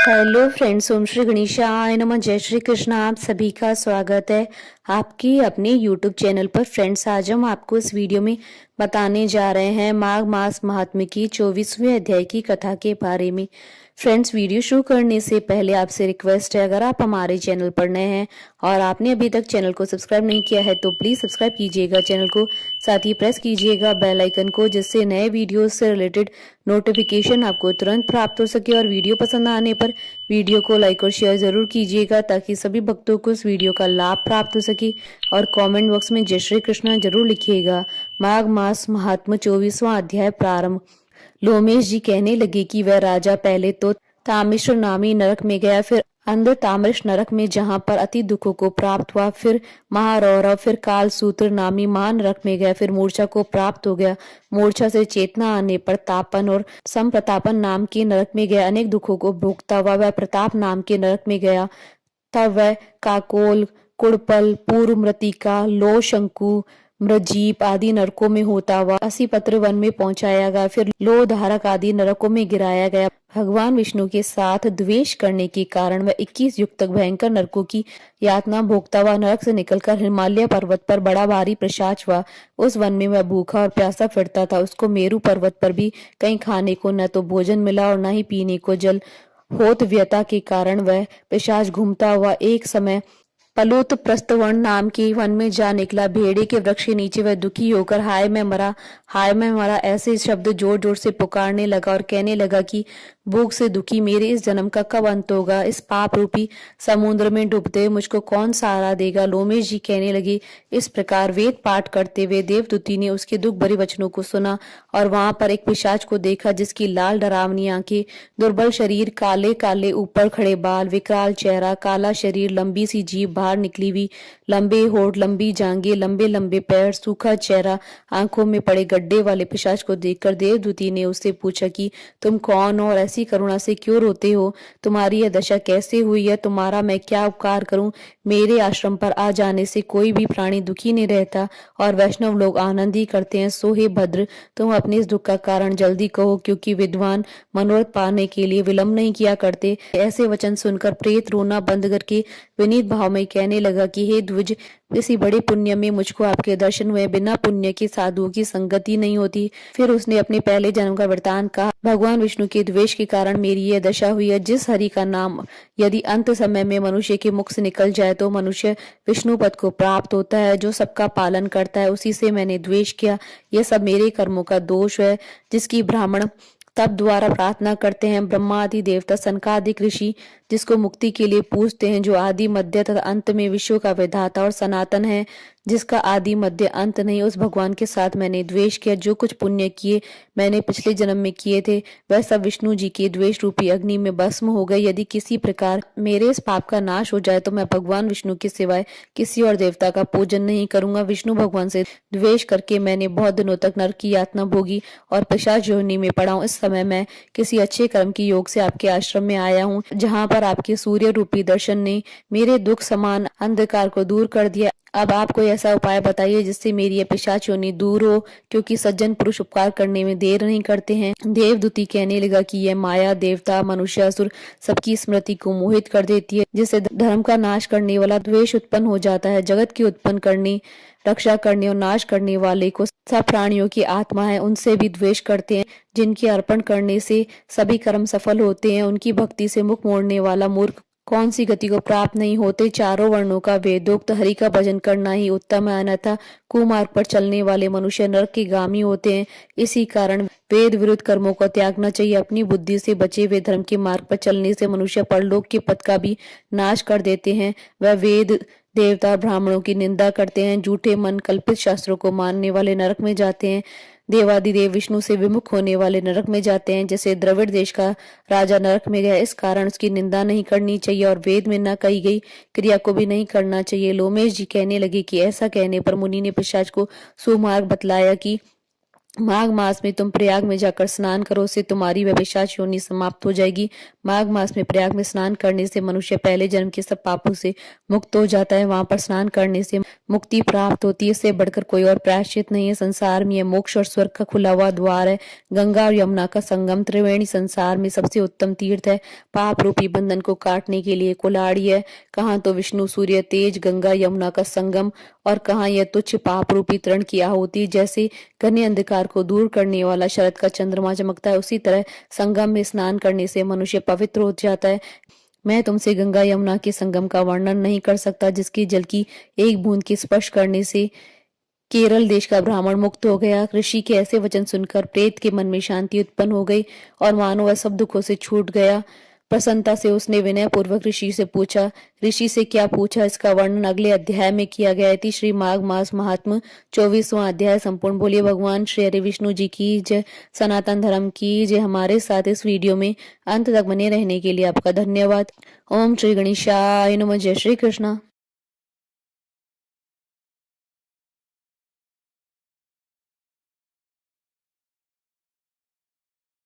Hello friends, ओम श्री गणेशाय नमः। जय श्री कृष्ण। आप सभी का स्वागत है आपकी अपने यूट्यूब चैनल पर। फ्रेंड्स, आज हम आपको इस वीडियो में बताने जा रहे हैं माघ मास महात्म्य की 24वें अध्याय की कथा के बारे में। फ्रेंड्स, वीडियो शुरू करने से पहले आपसे रिक्वेस्ट है, अगर आप हमारे चैनल पर नए हैं और आपने अभी तक चैनल को सब्सक्राइब नहीं किया है तो प्लीज सब्सक्राइब कीजिएगा चैनल को, साथ ही प्रेस कीजिएगा बेल आइकन को, जिससे नए वीडियो से रिलेटेड नोटिफिकेशन आपको तुरंत प्राप्त हो सके। और वीडियो पसंद आने पर वीडियो को लाइक और शेयर जरूर कीजिएगा ताकि सभी भक्तों को इस वीडियो का लाभ प्राप्त हो सके। और कमेंट बॉक्स में जय श्री कृष्ण जरूर लिखिएगा। माघ मास महात्म्य 24वां अध्याय प्रारंभ। लोमेश जी कहने लगे कि वह राजा पहले तो तामिश्र नामी नरक में गया, फिर अंध ताम्रश नरक में जहां पर अति दुखों को प्राप्त हुआ, फिर महारौरव, फिर काल सूत्र नामी महानरक में गया, फिर मूर्छा को प्राप्त हो गया। मूर्छा से चेतना आने पर तापन और संप्रतापन नाम के नरक में गया। अनेक दुखों को भोगता हुआ वह प्रताप नाम के नरक में गया। तब वह काकोल, कुड़पल, पूर्व मृतिका, लो शंकु, मृजीप आदि नरकों में होता हुआ असीपत्र वन में पहुंचाया गया, फिर लो धारक आदि नरकों में गिराया गया। भगवान विष्णु के साथ द्वेष करने के कारण वह 21 युग तक भयंकर नरकों की यातना भोगता हुआ नरक से निकलकर हिमालय पर्वत पर बड़ा भारी प्रशाच हुआ। उस वन में वह भूखा और प्यासा फिरता था। उसको मेरु पर्वत पर भी कहीं खाने को न तो भोजन मिला और न ही पीने को जल। होत व्यथा के कारण वह पिशाच घूमता हुआ एक समय पलोत प्रस्थवन नाम के वन में जा निकला। भेड़े के वृक्ष के नीचे वह दुखी होकर हाय मैं मरा, हाय मैं मरा ऐसे शब्द जोर जोर से पुकारने लगा और कहने लगा कि भूख से दुखी मेरे इस जन्म का कब अंत होगा। इस पाप रूपी समुद्र में डूबते मुझको कौन सहारा देगा। लोमेश जी कहने लगे। इस प्रकार वेद पाठ करते हुए देवदूती ने उसके दुख भरे वचनों को सुना और वहां पर एक पिशाच को देखा, जिसकी लाल डरावनी आंखें, दुर्बल शरीर, काले काले ऊपर खड़े बाल, विकराल चेहरा, काला शरीर, लंबी सी जीभ बाहर निकली हुई, लंबे होठ, लंबी जांघें, लंबे लंबे पैर, सूखा चेहरा, आंखों में पड़े गड्ढे वाले पिशाच को देखकर देवदूती ने उससे पूछा कि तुम कौन हो और ऐसी करुणा से क्यों रोते हो। तुम्हारी यह दशा कैसे हुई है। तुम्हारा मैं क्या उपकार करूं। मेरे आश्रम पर आ जाने से कोई भी प्राणी दुखी नहीं रहता और वैष्णव लोग आनंद ही करते हैं। सो हे भद्र, तुम अपने इस दुख का कारण जल्दी कहो, क्योंकि विद्वान मनोरथ पाने के लिए विलंब नहीं किया करते। ऐसे वचन सुनकर प्रेत रोना बंद करके विनीत भाव में कहने लगा कि हे द्विज, इसी बड़े पुण्य में मुझको आपके दर्शन हुए, बिना पुण्य के साधुओं की संगति नहीं होती। फिर उसने अपने पहले जन्म का वृतांत कहा। भगवान विष्णु के द्वेष के कारण मेरी यह दशा हुई है। जिस हरि का नाम यदि अंत समय में मनुष्य के मुख से निकल जाए तो मनुष्य विष्णु पद को प्राप्त होता है। जो सबका पालन करता है उसी से मैंने द्वेष किया। यह सब मेरे कर्मों का दोष है, जिसकी ब्राह्मण तप द्वारा प्रार्थना करते हैं। ब्रह्मा आदि देवता, सनकादिक ऋषि जिसको मुक्ति के लिए पूजते हैं, जो आदि मध्य तथा अंत में विश्व का विधाता और सनातन है, जिसका आदि मध्य अंत नहीं, उस भगवान के साथ मैंने द्वेष किया। जो कुछ पुण्य किए मैंने पिछले जन्म में किए थे वह सब विष्णु जी के द्वेष रूपी अग्नि में भस्म हो गए। यदि किसी प्रकार मेरे इस पाप का नाश हो जाए तो मैं भगवान विष्णु के सिवाय किसी और देवता का पूजन नहीं करूंगा। विष्णु भगवान से द्वेष करके मैंने बहुत दिनों तक नरक की यातना भोगी और पिशाच योनि में पड़ा हूँ। इस समय मैं किसी अच्छे कर्म की योग से आपके आश्रम में आया हूँ, जहाँ पर आपके सूर्य रूपी दर्शन ने मेरे दुख समान अंधकार को दूर कर दिया। अब आप कोई ऐसा उपाय बताइए जिससे मेरी यह पिशाच योनि दूर हो, क्योंकि सज्जन पुरुष उपकार करने में देर नहीं करते हैं। देवदूती कहने लगा कि यह माया देवता, मनुष्य, असुर सबकी स्मृति को मोहित कर देती है, जिससे धर्म का नाश करने वाला द्वेष उत्पन्न हो जाता है। जगत की उत्पन्न करने, रक्षा करने और नाश करने वाले को सब प्राणियों की आत्मा है, उनसे भी द्वेष करते हैं। जिनके अर्पण करने से सभी कर्म सफल होते हैं, उनकी भक्ति से मुख मोड़ने वाला मूर्ख कौन सी गति को प्राप्त नहीं होते। चारों वर्णों का वेदोक्त हरि का भजन करना ही उत्तम है, अन्यथा कुमार्ग पर चलने वाले मनुष्य नरक के गामी होते हैं। इसी कारण वेद विरुद्ध कर्मों को त्यागना चाहिए। अपनी बुद्धि से बचे हुए धर्म के मार्ग पर चलने से मनुष्य परलोक के पद का भी नाश कर देते हैं। वह वेद, देवता, ब्राह्मणों की निंदा करते हैं, झूठे मन कल्पित शास्त्रों को मानने वाले नरक में जाते हैं। देवादिदेव विष्णु से विमुख होने वाले नरक में जाते हैं। जैसे द्रविड़ देश का राजा नरक में गया, इस कारण उसकी निंदा नहीं करनी चाहिए और वेद में न कही गई क्रिया को भी नहीं करना चाहिए। लोमेश जी कहने लगे कि ऐसा कहने पर मुनि ने पिशाच को सुमार्ग बतलाया कि माघ मास में तुम प्रयाग में जाकर स्नान करो, से तुम्हारी व्यभिचार योनि समाप्त हो जाएगी। माघ मास में प्रयाग में स्नान करने से मनुष्य पहले जन्म के सब पापों से मुक्त हो जाता है। वहां पर स्नान करने से मुक्ति प्राप्त होती है। इससे बढ़कर कोई और प्रायश्चित नहीं है। संसार में यह मोक्ष और स्वर्ग का खुला हुआ द्वार है। गंगा और यमुना का संगम त्रिवेणी संसार में सबसे उत्तम तीर्थ है। पाप रूपी बंधन को काटने के लिए कुल्हाड़ी है। कहाँ तो विष्णु सूर्य तेज गंगा यमुना का संगम, और कहाँ यह तुच्छ पाप रूपी तृण की आहुति। जैसे घने अंधकार को दूर करने वाला शरद का चंद्रमा चमकता है, उसी तरह संगम में स्नान करने से मनुष्य पवित्र हो जाता है। मैं तुमसे गंगा यमुना के संगम का वर्णन नहीं कर सकता, जिसकी जल की एक बूंद के स्पर्श करने से केरल देश का ब्राह्मण मुक्त हो गया। ऋषि के ऐसे वचन सुनकर प्रेत के मन में शांति उत्पन्न हो गई और मानो वह सब दुखों से छूट गया। प्रसन्नता से उसने विनय पूर्वक ऋषि से पूछा। ऋषि से क्या पूछा, इसका वर्णन अगले अध्याय में किया गया है। श्री माघ मास महात्म 24वां अध्याय संपूर्ण। बोलिए भगवान श्री हरि विष्णु जी की जय, सनातन धर्म की जय। हमारे साथ इस वीडियो में अंत तक बने रहने के लिए आपका धन्यवाद। ओम श्री गणेशाय नमः। जय श्री कृष्णा।